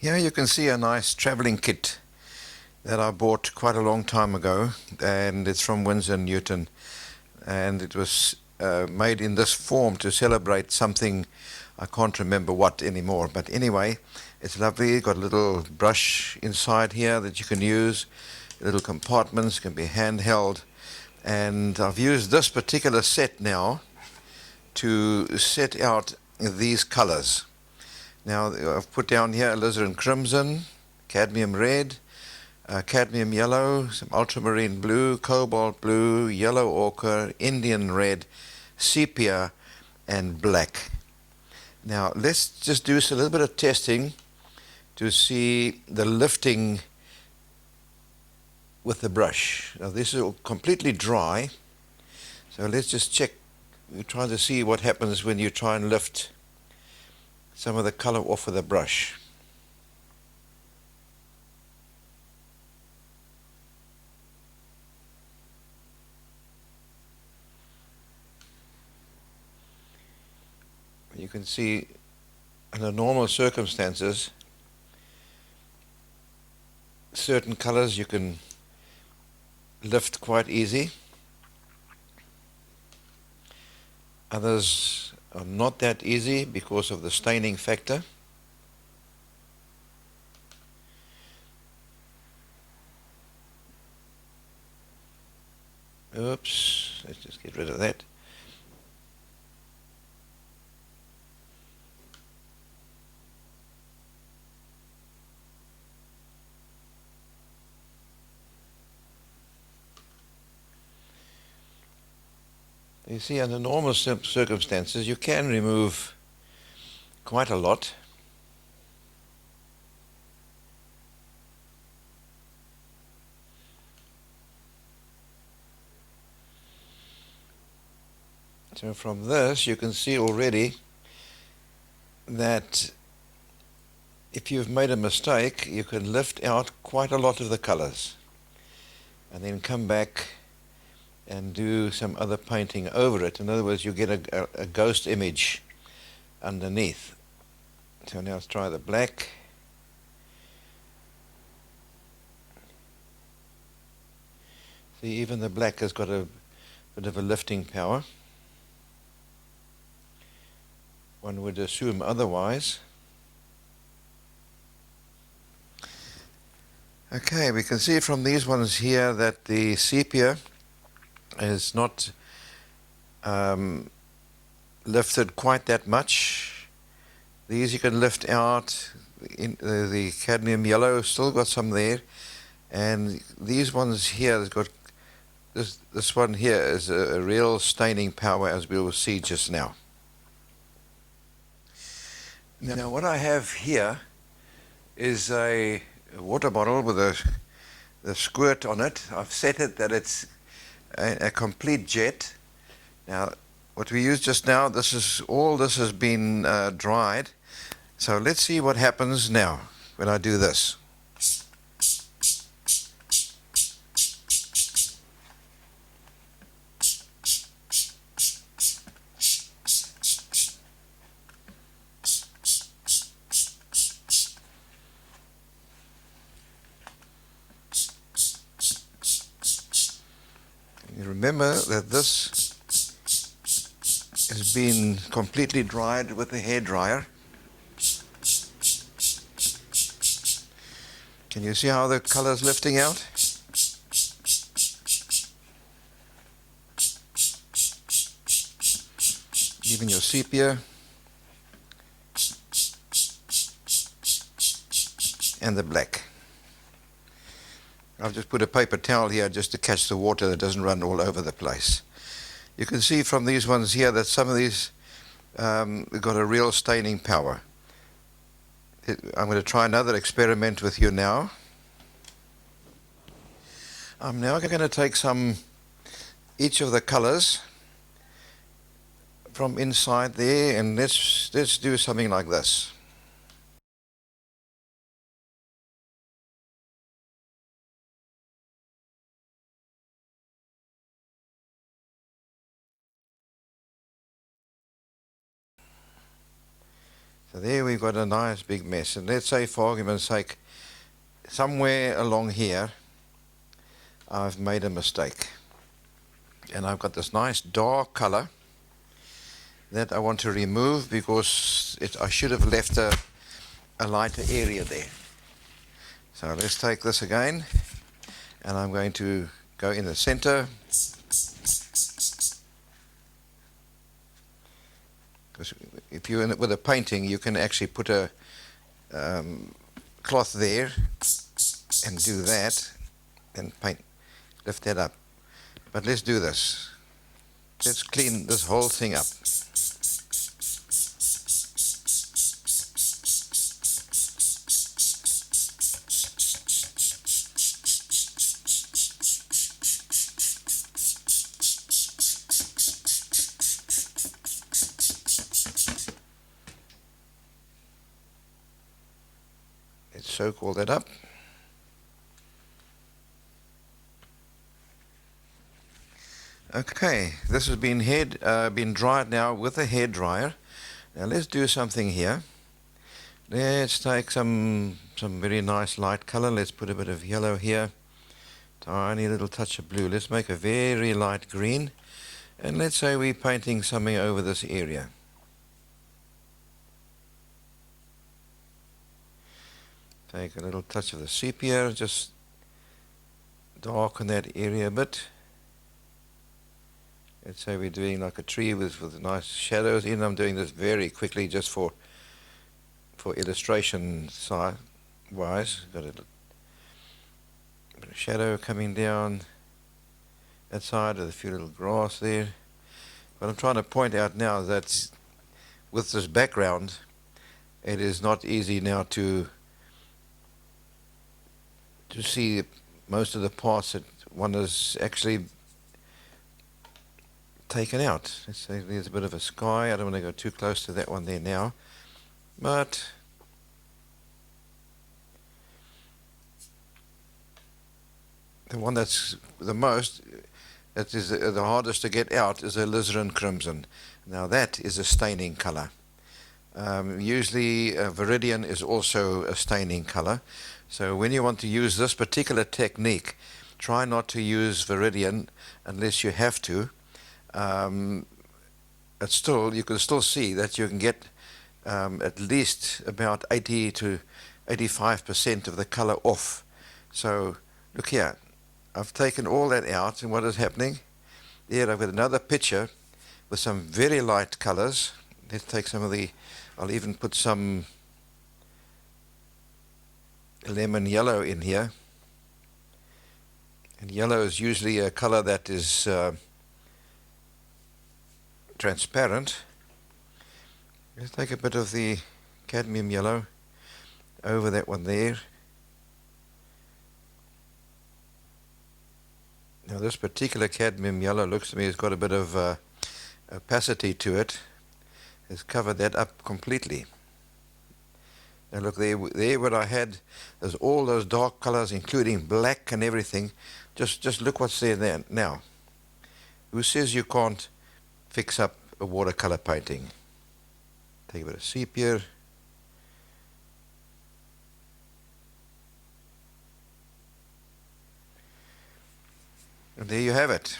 Here you can see a nice traveling kit that I bought quite a long time ago, and it's from Winsor & Newton, and it was made in this form to celebrate something. I can't remember what anymore, but anyway, it's lovely. Got a little brush inside here that you can use, little compartments, can be handheld, and I've used this particular set now to set out these colors. Now I've put down here alizarin crimson, cadmium red, cadmium yellow, some ultramarine blue, cobalt blue, yellow ochre, Indian red, sepia, and black. Now let's just do a little bit of testing to see the lifting with the brush. Now this is completely dry, so let's just check. We're trying to see what happens when you try and lift some of the color off with a brush. You can see under normal circumstances certain colors you can lift quite easy, others are not that easy because of the staining factor. Oops, let's just get rid of that. You see, under normal circumstances you can remove quite a lot. So from this you can see already that if you've made a mistake, you can lift out quite a lot of the colors and then come back and do some other painting over it. In other words, you get a ghost image underneath. So now let's try the black. See, even the black has got a bit of a lifting power. One would assume otherwise. Okay, we can see from these ones here that the sepia is not lifted quite that much. These you can lift out. The cadmium yellow still got some there, and these ones here has got this one here is a real staining power, as we will see just now. Now what I have here is a water bottle with a squirt on it. I've set it that it's a complete jet. Now what we used just now, this has been dried. So let's see what happens now when I do this. You remember that this has been completely dried with a hairdryer. Can you see how the color is lifting out? Even your sepia and the black. I've just put a paper towel here just to catch the water that doesn't run all over the place. You can see from these ones here that some of these got a real staining power. I'm going to try another experiment with you now. I'm now going to take each of the colors from inside there, and let's do something like this. So there we've got a nice big mess. And let's say, for argument's sake, somewhere along here I've made a mistake. And I've got this nice dark color that I want to remove because I should have left a lighter area there. So let's take this again, and I'm going to go in the center. Because if you're in it with a painting, you can actually put a cloth there and do that and lift that up. But let's do this. Let's clean this whole thing up. Let's soak all that up. Okay, this has been dried now with a hair dryer. Now let's do something here. Let's take some very nice light color. Let's put a bit of yellow here. Tiny little touch of blue. Let's make a very light green. And let's say we're painting something over this area. Take a little touch of the sepia, just darken that area a bit. Let's say we're doing like a tree with nice shadows in. I'm doing this very quickly just for illustration wise. Got a bit of shadow coming down that side with a few little grass there. What I'm trying to point out now is that with this background, it is not easy now to see most of the parts that one has actually taken out. Let's say there's a bit of a sky. I don't want to go too close to that one there now, but the one that's that is the hardest to get out is a alizarin crimson. Now that is a staining color. Usually viridian is also a staining color. So when you want to use this particular technique, try not to use viridian unless you have to. But still, you can still see that you can get at least about 80 to 85% of the color off. So look here, I've taken all that out, and what is happening? There I've got another picture with some very light colors. Let's take some of I'll even put some lemon yellow in here. And yellow is usually a color that is transparent. Let's take a bit of the cadmium yellow over that one there. Now this particular cadmium yellow looks to me has got a bit of opacity to it. It's covered that up completely. Now look there where I had, there's all those dark colors including black and everything. Just look what's there now. Who says you can't fix up a watercolor painting? Take a bit of sepia. And there you have it.